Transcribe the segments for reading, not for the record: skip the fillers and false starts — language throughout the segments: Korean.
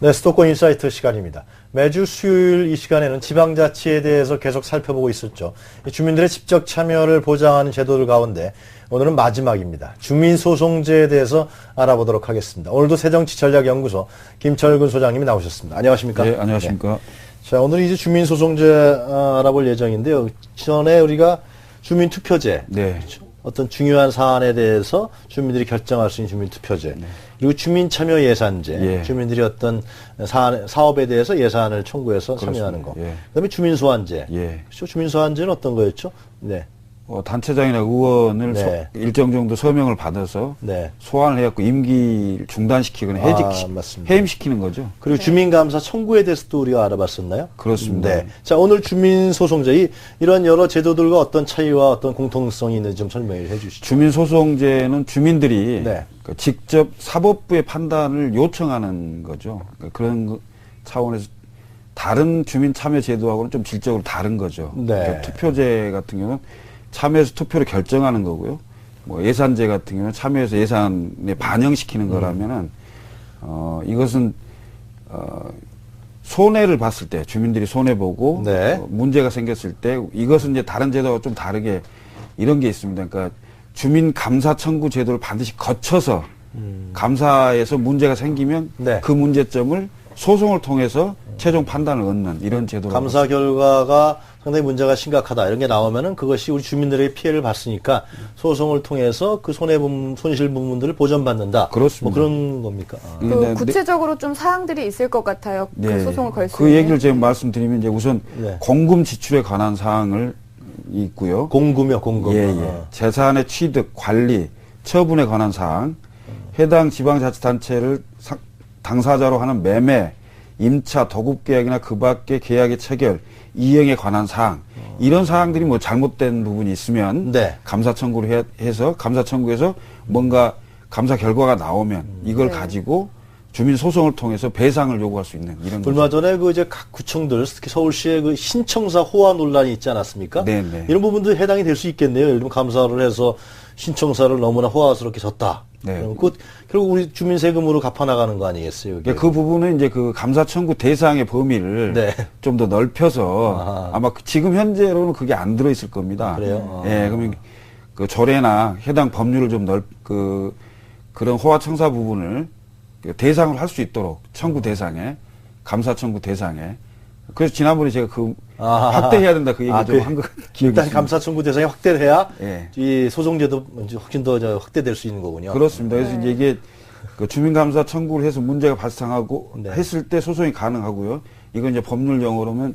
네, 수도권 인사이트 시간입니다. 매주 수요일 이 시간에는 지방자치에 대해서 계속 살펴보고 있었죠. 주민들의 직접 참여를 보장하는 제도들 가운데 오늘은 마지막입니다. 주민소송제에 대해서 알아보도록 하겠습니다. 오늘도 새정치전략연구소 김철근 소장님이 나오셨습니다. 안녕하십니까? 네, 안녕하십니까? 네. 자, 오늘 이제 주민소송제 알아볼 예정인데요. 전에 우리가 주민투표제, 네. 어떤 중요한 사안에 대해서 주민들이 결정할 수 있는 주민투표제, 네. 그리고 주민참여예산제, 예. 주민들이 어떤 사업에 대해서 예산을 청구해서 그렇습니다. 참여하는 거. 예. 그다음에 주민소환제. 예. 그렇죠? 주민소환제는 어떤 거였죠? 네. 단체장이나 의원을 네. 일정 정도 서명을 받아서 네. 소환을 해갖고 임기를 중단시키거나 해임시키는 거죠. 그리고 주민감사 청구에 대해서도 우리가 알아봤었나요? 그렇습니다. 네. 자, 오늘 주민소송제, 이런 여러 제도들과 어떤 차이와 어떤 공통성이 있는지 좀 설명을 해 주시죠. 주민소송제는 주민들이 네. 직접 사법부의 판단을 요청하는 거죠. 그런 차원에서 다른 주민참여제도하고는 좀 질적으로 다른 거죠. 네. 그러니까 투표제 같은 경우는 참여해서 투표를 결정하는 거고요. 뭐 예산제 같은 경우는 참여해서 예산에 반영시키는 거라면은, 이것은, 손해를 봤을 때, 주민들이 손해보고, 네. 문제가 생겼을 때, 이것은 이제 다른 제도와 좀 다르게 이런 게 있습니다. 그러니까 주민 감사 청구 제도를 반드시 거쳐서 감사에서 문제가 생기면 네. 그 문제점을 소송을 통해서 최종 판단을 얻는 이런 제도로. 감사 결과가 상당히 문제가 심각하다 이런 게 나오면은 그것이 우리 주민들에게 피해를 봤으니까 소송을 통해서 그 손실 부분들을 보전받는다. 그렇습니다. 뭐 그런 겁니까? 그 구체적으로 좀 사항들이 있을 것 같아요. 네. 그 소송을 걸 수 그 있는. 얘기를 제가 말씀드리면 이제 우선 네. 공금 지출에 관한 사항을 있고요. 공금이요, 공금. 예, 예. 재산의 취득, 관리, 처분에 관한 사항, 해당 지방자치단체를 당사자로 하는 매매, 임차, 도급계약이나 그 밖의 계약의 체결, 이행에 관한 사항, 이런 사항들이 뭐 잘못된 부분이 있으면 네. 감사 청구를 해서 감사 청구에서 뭔가 감사 결과가 나오면 이걸 네. 가지고 주민 소송을 통해서 배상을 요구할 수 있는 이런 얼마 전에 그 이제 각 구청들, 특히 서울시의 그 신청사 호화 논란이 있지 않았습니까? 네네. 이런 부분도 해당이 될 수 있겠네요. 예를 들면 감사를 해서 신청사를 너무나 호화스럽게 졌다. 네. 그 결국 우리 주민 세금으로 갚아나가는 거 아니겠어요? 그게? 그 부분은 이제 그 감사 청구 대상의 범위를 네. 좀 더 넓혀서 아하. 아마 지금 현재로는 그게 안 들어 있을 겁니다. 그래요? 예, 그러면 그 조례나 해당 법률을 좀 그런 호화 청사 부분을 대상으로 할 수 있도록 청구 대상에 감사 청구 대상에 그래서 지난번에 제가 확대해야 된다 그 얘기 좀 한 거 기억이 일단 있습니다. 감사 청구 대상이 확대를 해야 예. 이 소송제도 훨씬 더 확대될 수 있는 거군요. 그렇습니다. 그래서 이제 이게 그 주민감사 청구를 해서 문제가 발생하고 네. 했을 때 소송이 가능하고요. 이건 이제 법률 용어로는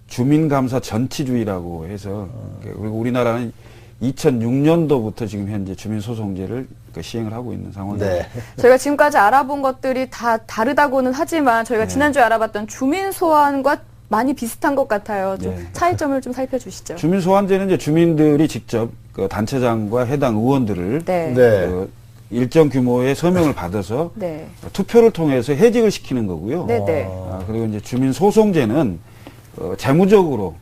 주민감사 전치주의라고 해서 그리고 우리나라는 2006년도부터 지금 현재 주민소송제를 시행을 하고 있는 상황입니다. 네. 저희가 지금까지 알아본 것들이 다 다르다고는 하지만 저희가 지난주에 알아봤던 주민소환과 많이 비슷한 것 같아요. 좀 네. 차이점을 좀 살펴주시죠. 주민소환제는 이제 주민들이 직접 그 단체장과 해당 의원들을 네. 네. 그 일정 규모의 서명을 받아서 네. 투표를 통해서 해직을 시키는 거고요. 네네. 그리고 이제 주민소송제는 재무적으로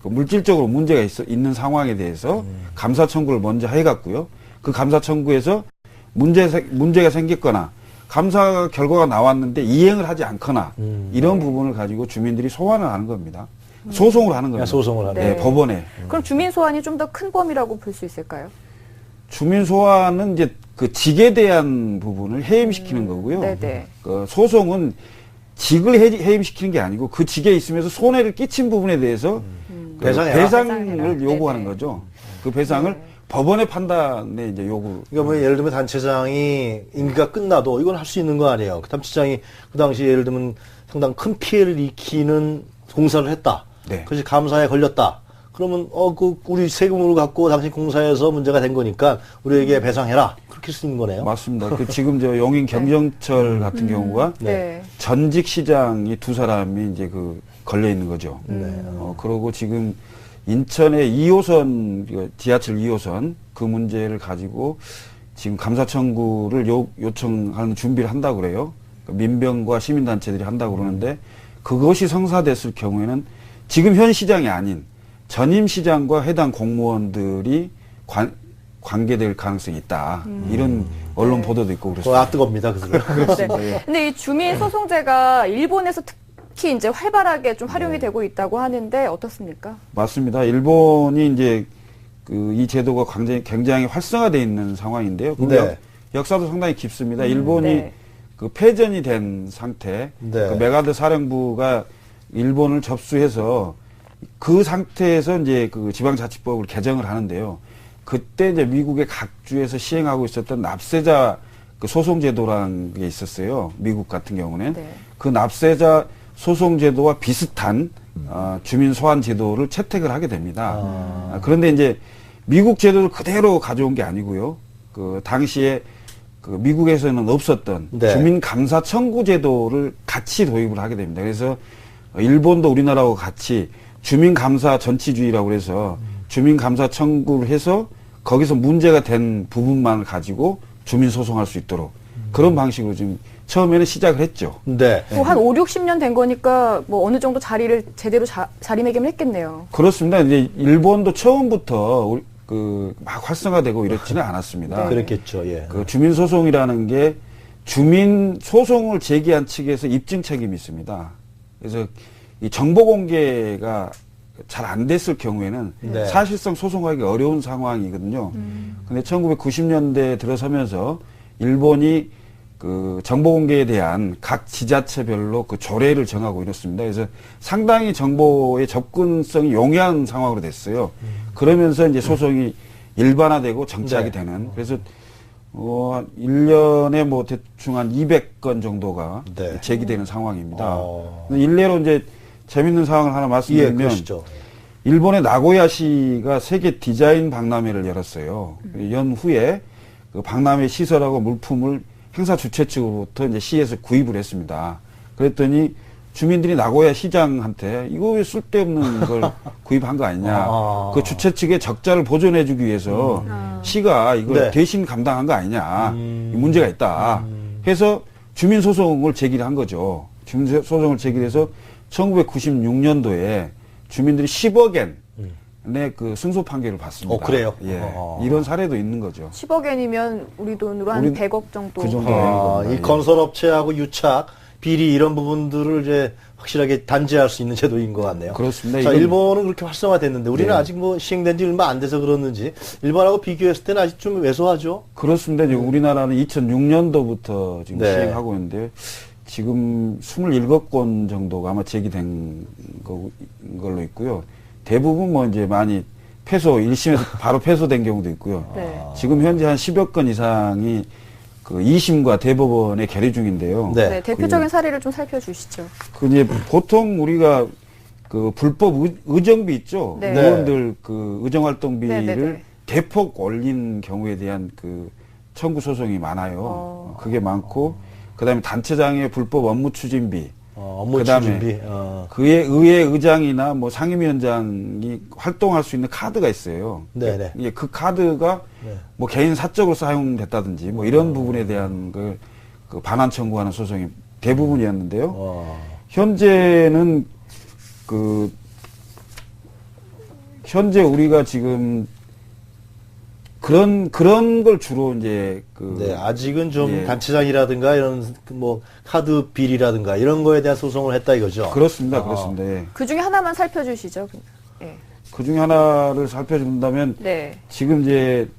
물질적으로 문제가 있는 상황에 대해서 감사 청구를 먼저 해갔고요. 그 감사 청구에서 문제가 생겼거나 감사 결과가 나왔는데 이행을 하지 않거나 이런 부분을 가지고 주민들이 소환을 하는 겁니다. 소송을 하는 겁니다. 소송을 하는. 네. 법원에. 그럼 주민소환이 좀 더 큰 범위라고 볼 수 있을까요? 주민소환은 이제 그 직에 대한 부분을 해임시키는 거고요. 네네. 그 소송은 직을 해임시키는 게 아니고 그 직에 있으면서 손해를 끼친 부분에 대해서 그 배상해라. 배상을 요구하는 네네. 거죠. 그 배상을 법원의 판단에 이제 요구. 그러니까 뭐 예를 들면 단체장이 임기가 끝나도 이건 할 수 있는 거 아니에요. 그 단체장이 그 당시 예를 들면 상당히 큰 피해를 입히는 공사를 했다. 네. 그래서 감사에 걸렸다. 그러면 우리 세금으로 갖고 당신 공사에서 문제가 된 거니까 우리에게 배상해라. 그렇게 할 수 있는 거네요. 맞습니다. 그 지금 저 용인 경정철 같은 경우가 네. 전직 시장이 두 사람이 이제 걸려 있는 거죠. 네. 그러고 지금 인천의 2호선 지하철 2호선 그 문제를 가지고 지금 감사 청구를 요청하는 준비를 한다고 그래요. 민병과 시민단체들이 한다고 그러는데 그것이 성사됐을 경우에는 지금 현 시장이 아닌 전임 시장과 해당 공무원들이 관계될 가능성이 있다. 이런 언론 네. 보도도 있고 그렇습니다. 뜨겁니다. 그래서. 네. 근데 이 주민 소송제가 일본에서 특히 이제 활발하게 좀 활용이 되고 있다고 하는데 어떻습니까? 맞습니다. 일본이 이제 이 제도가 굉장히 활성화되어 있는 상황인데요. 그 네. 역사도 상당히 깊습니다. 일본이 네. 그 패전이 된 상태, 네. 그 메가드 사령부가 일본을 접수해서 그 상태에서 이제 그 지방자치법을 개정을 하는데요. 그때 이제 미국의 각 주에서 시행하고 있었던 납세자 그 소송제도라는 게 있었어요. 미국 같은 경우는. 네. 그 납세자 소송제도와 비슷한 주민 소환 제도를 채택을 하게 됩니다. 그런데 이제 미국 제도를 그대로 가져온 게 아니고요. 그 당시에 그 미국에서는 없었던 네. 주민 감사 청구 제도를 같이 도입을 하게 됩니다. 그래서 일본도 우리나라하고 같이 주민 감사 전치주의라고 해서 주민 감사 청구를 해서 거기서 문제가 된 부분만 가지고 주민 소송할 수 있도록 그런 방식으로 지금 처음에는 시작을 했죠. 네. 뭐 한 5, 60년 된 거니까 뭐 어느 정도 자리를 제대로 자리매김을 했겠네요. 그렇습니다. 이제 일본도 처음부터 막 활성화되고 이렇지는 않았습니다. 네. 그랬겠죠. 예. 그 주민 소송이라는 게 주민 소송을 제기한 측에서 입증 책임이 있습니다. 그래서 이 정보 공개가 잘 안 됐을 경우에는 네. 사실상 소송하기 어려운 상황이거든요. 근데 1990년대 들어서면서 일본이 그 정보 공개에 대한 각 지자체별로 그 조례를 정하고 이렇습니다. 그래서 상당히 정보의 접근성이 용이한 상황으로 됐어요. 그러면서 이제 소송이 일반화되고 정착이 네. 되는. 그래서 1년에 뭐 대충 한 200건 정도가 네. 제기되는 상황입니다. 일례로 이제 재밌는 상황을 하나 예, 말씀드리면 그러시죠. 일본의 나고야시가 세계 디자인 박람회를 열었어요. 연후에 그 박람회 시설하고 물품을 행사 주최 측으로부터 이제 시에서 구입을 했습니다. 그랬더니 주민들이 나고야 시장한테 이거 왜 쓸데없는 걸 구입한 거 아니냐. 그 주최 측의 적자를 보존해주기 위해서 시가 이걸 네. 대신 감당한 거 아니냐. 문제가 있다. 해서 주민소송을 제기를 한 거죠. 주민소송을 제기해서 1996년도에 주민들이 10억 엔의 그 승소 판결을 받습니다. 그래요? 예. 이런 사례도 있는 거죠. 10억 엔이면 우리 돈으로 한 우리 100억 정도. 그 정도 되는 겁니다. 이 예. 건설업체하고 유착, 비리 이런 부분들을 이제 확실하게 단죄할 수 있는 제도인 것 같네요. 그렇습니다. 자, 이건- 일본은 그렇게 활성화됐는데 우리는 네. 아직 뭐 시행된 지 얼마 안 돼서 그렇는지 일본하고 비교했을 때는 아직 좀 왜소하죠. 그렇습니다. 이제 우리나라는 2006년도부터 지금 네. 시행하고 있는데 지금 27건 정도가 아마 제기된 걸로 있고요. 대부분 뭐 이제 많이 패소, 1심에서 바로 패소된 경우도 있고요. 네. 지금 현재 한 10여 건 이상이 그 2심과 대법원에 계류 중인데요. 네. 네, 대표적인 사례를 좀 살펴주시죠. 그 이제 보통 우리가 그 불법 의정비 있죠. 네. 의원들 그 의정활동비를 네, 네, 네. 대폭 올린 경우에 대한 그 청구 소송이 많아요. 그게 많고 그다음에 단체장의 불법 업무 추진비. 업무 그다음에 추진비. 그의 의회 의장이나 뭐 상임위원장이 활동할 수 있는 카드가 있어요. 네네. 이게 그 카드가 네. 뭐 개인 사적으로 사용됐다든지 뭐 이런 부분에 대한 그 반환 청구하는 소송이 대부분이었는데요. 현재는 현재 우리가 지금 그런 걸 주로 이제 네, 아직은 좀 예. 단체장이라든가 이런 뭐 카드 비리라든가 이런 거에 대한 소송을 했다 이거죠. 그렇습니다. 그렇습니다. 예. 그 중에 하나만 살펴주시죠. 예. 그 중에 하나를 살펴준다면 네. 지금 이제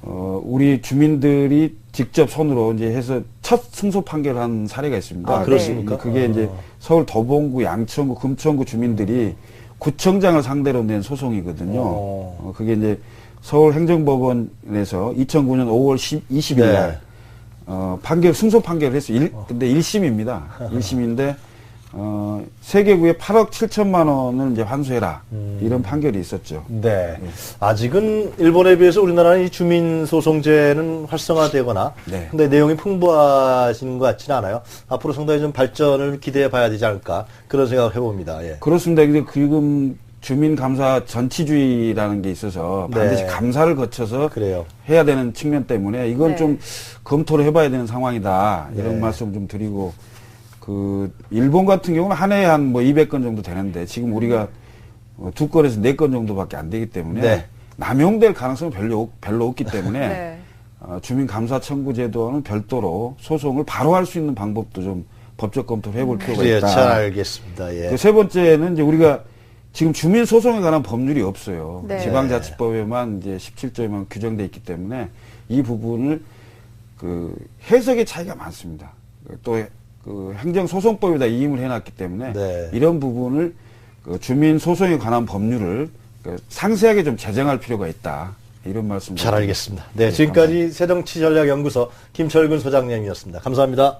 우리 주민들이 직접 손으로 이제 해서 첫 승소 판결한 사례가 있습니다. 아, 그렇습니까? 그게 이제 서울 도봉구, 양천구, 금천구 주민들이 구청장을 상대로 낸 소송이거든요. 그게 이제 서울행정법원에서 2009년 5월 20일 날 판결 승소 판결을 했어요. 근데 1심입니다. 1심인데 세계구에 8억 7천만 원을 이제 환수해라. 이런 판결이 있었죠. 네. 아직은 일본에 비해서 우리나라는 이 주민소송제는 활성화되거나 네. 근데 내용이 풍부하신 것 같지는 않아요. 앞으로 상당히 좀 발전을 기대해 봐야 되지 않을까 그런 생각을 해봅니다. 예. 그렇습니다. 근데 지금 주민감사 전치주의라는 게 있어서 반드시 네. 감사를 거쳐서 그래요. 해야 되는 측면 때문에 이건 네. 좀 검토를 해봐야 되는 상황이다. 이런 네. 말씀 좀 드리고 일본 같은 경우는 한 해에 한 뭐 200건 정도 되는데 지금 우리가 2건에서 4건 정도밖에 안 되기 때문에 네. 남용될 가능성은 별로 없기 때문에 네. 주민감사 청구 제도와는 별도로 소송을 바로 할 수 있는 방법도 좀 법적 검토를 해볼 필요가 예, 있다. 잘 알겠습니다. 예. 그 세 번째는 이제 우리가 지금 주민 소송에 관한 법률이 없어요. 네. 지방자치법에만 이제 17조에만 규정돼 있기 때문에 이 부분을 그 해석의 차이가 많습니다. 또 그 행정소송법에다 이임을 해놨기 때문에 네. 이런 부분을 그 주민 소송에 관한 법률을 그 상세하게 좀 제정할 필요가 있다. 이런 말씀. 잘 알겠습니다. 네, 지금까지 새정치전략연구소 김철근 소장님이었습니다. 감사합니다.